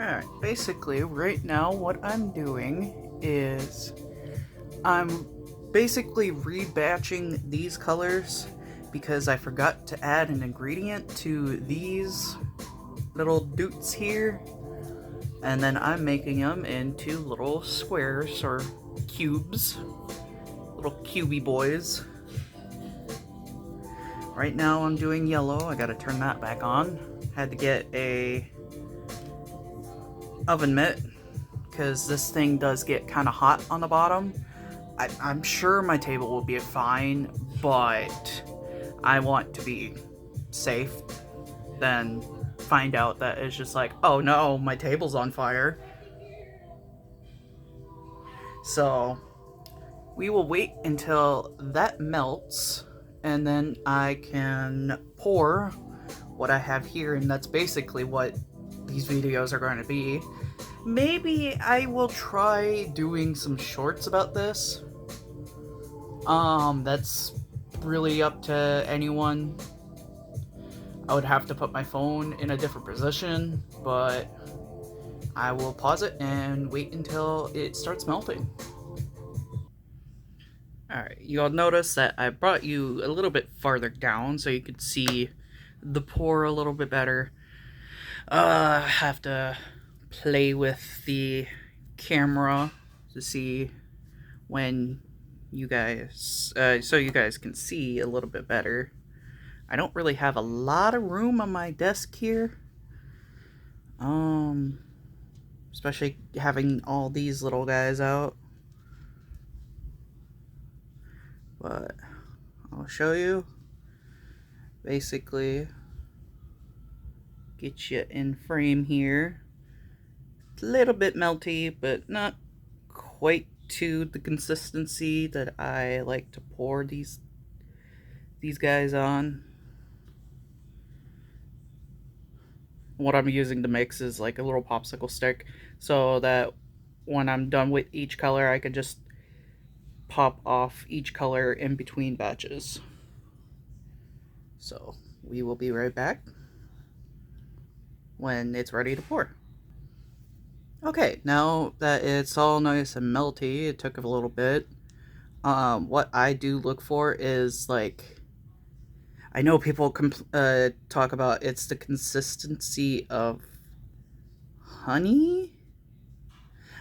Alright, basically right now what I'm doing is I'm basically rebatching these colors because I forgot to add an ingredient to these little doots here, and then I'm making them into little squares or cubes, little cubey boys. Right now I'm doing yellow. I gotta turn that back on. Had to get a oven mitt because this thing does get kind of hot on the bottom. I'm sure my table will be fine, but I want to be safe than find out that it's just like, oh no, my table's on fire. So we will wait until that melts, and then I can pour what I have here, and that's basically what these videos are going to be. Maybe I will try doing some shorts about this. That's really up to anyone. I would have to put my phone in a different position, but I will pause it and wait until it starts melting. Alright, you'll notice that I brought you a little bit farther down so you could see the pour a little bit better. I have to play with the camera to see when you guys, so you guys can see a little bit better. I don't really have a lot of room on my desk here. Especially having all these little guys out. But I'll show you. Basically, get you in frame here. It's a little bit melty, but not quite to the consistency that I like to pour these guys on. What I'm using to mix is like a little popsicle stick, so that when I'm done with each color, I can just pop off each color in between batches. So we will be right back when it's ready to pour. Okay, now that it's all nice and melty, it took a little bit. What I do look for is, like, I know people talk about it's the consistency of honey.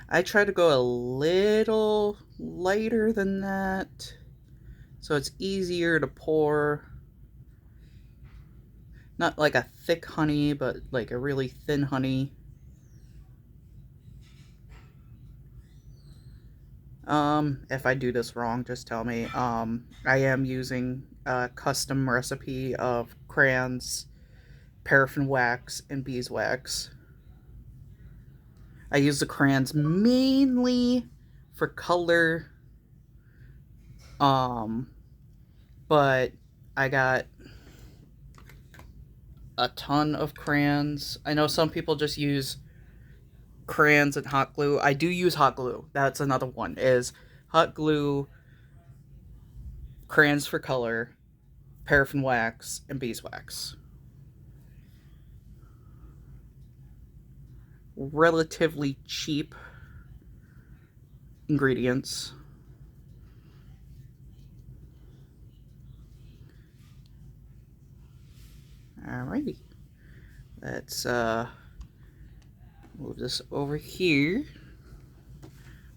I try to go a little lighter than that, so it's easier to pour. Not like a thick honey, but like a really thin honey. If I do this wrong, just tell me. I am using a custom recipe of crayons, paraffin wax, and beeswax. I use the crayons mainly for color, but I got a ton of crayons. I know some people just use crayons and hot glue. I do use hot glue. That's another one, is hot glue, crayons for color, paraffin wax, and beeswax. Relatively cheap ingredients. Alrighty. Let's move this over here.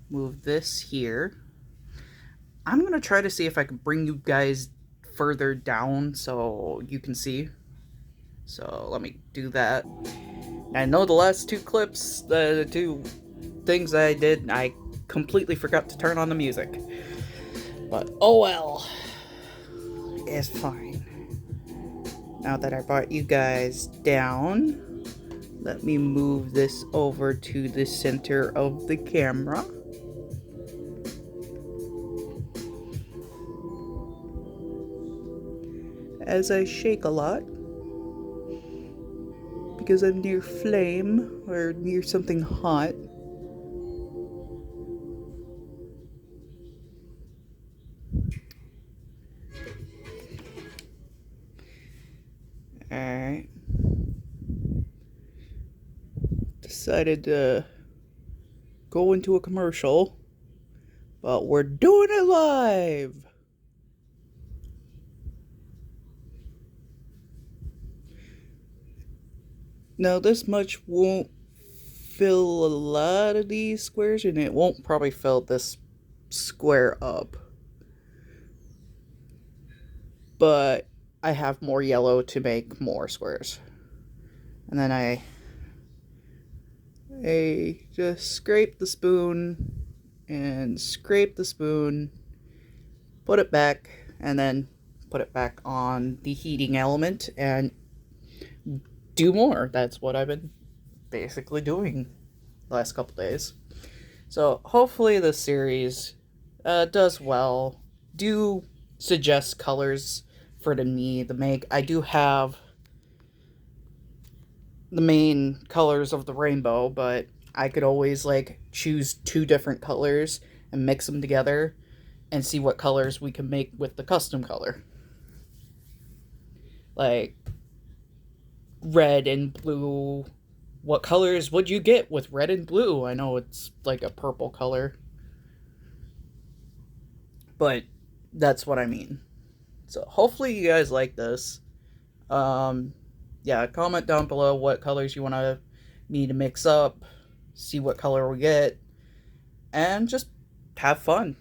Move this here. I'm going to try to see if I can bring you guys further down so you can see. So let me do that. I know the last two clips, the two things I did, I completely forgot to turn on the music. But oh well. It's fine. Now that I brought you guys down, let me move this over to the center of the camera. As I shake a lot, because I'm near flame or near something hot. Alright. decided to go into a commercial, but we're doing it live. Now this much won't fill a lot of these squares, and it won't probably fill this square up. But I have more yellow to make more squares. And then I just scrape the spoon and scrape the spoon, put it back, and then put it back on the heating element and do more. That's what I've been basically doing the last couple days. So hopefully this series does well. Do suggest colors for me to make. I do have the main colors of the rainbow, but I could always like choose 2 different colors and mix them together and see what colors we can make with the custom color. Like red and blue. What colors would you get with red and blue? I know it's like a purple color, but that's what I mean. So hopefully you guys like this. Yeah, comment down below what colors you want me to mix up, see what color we get, and just have fun.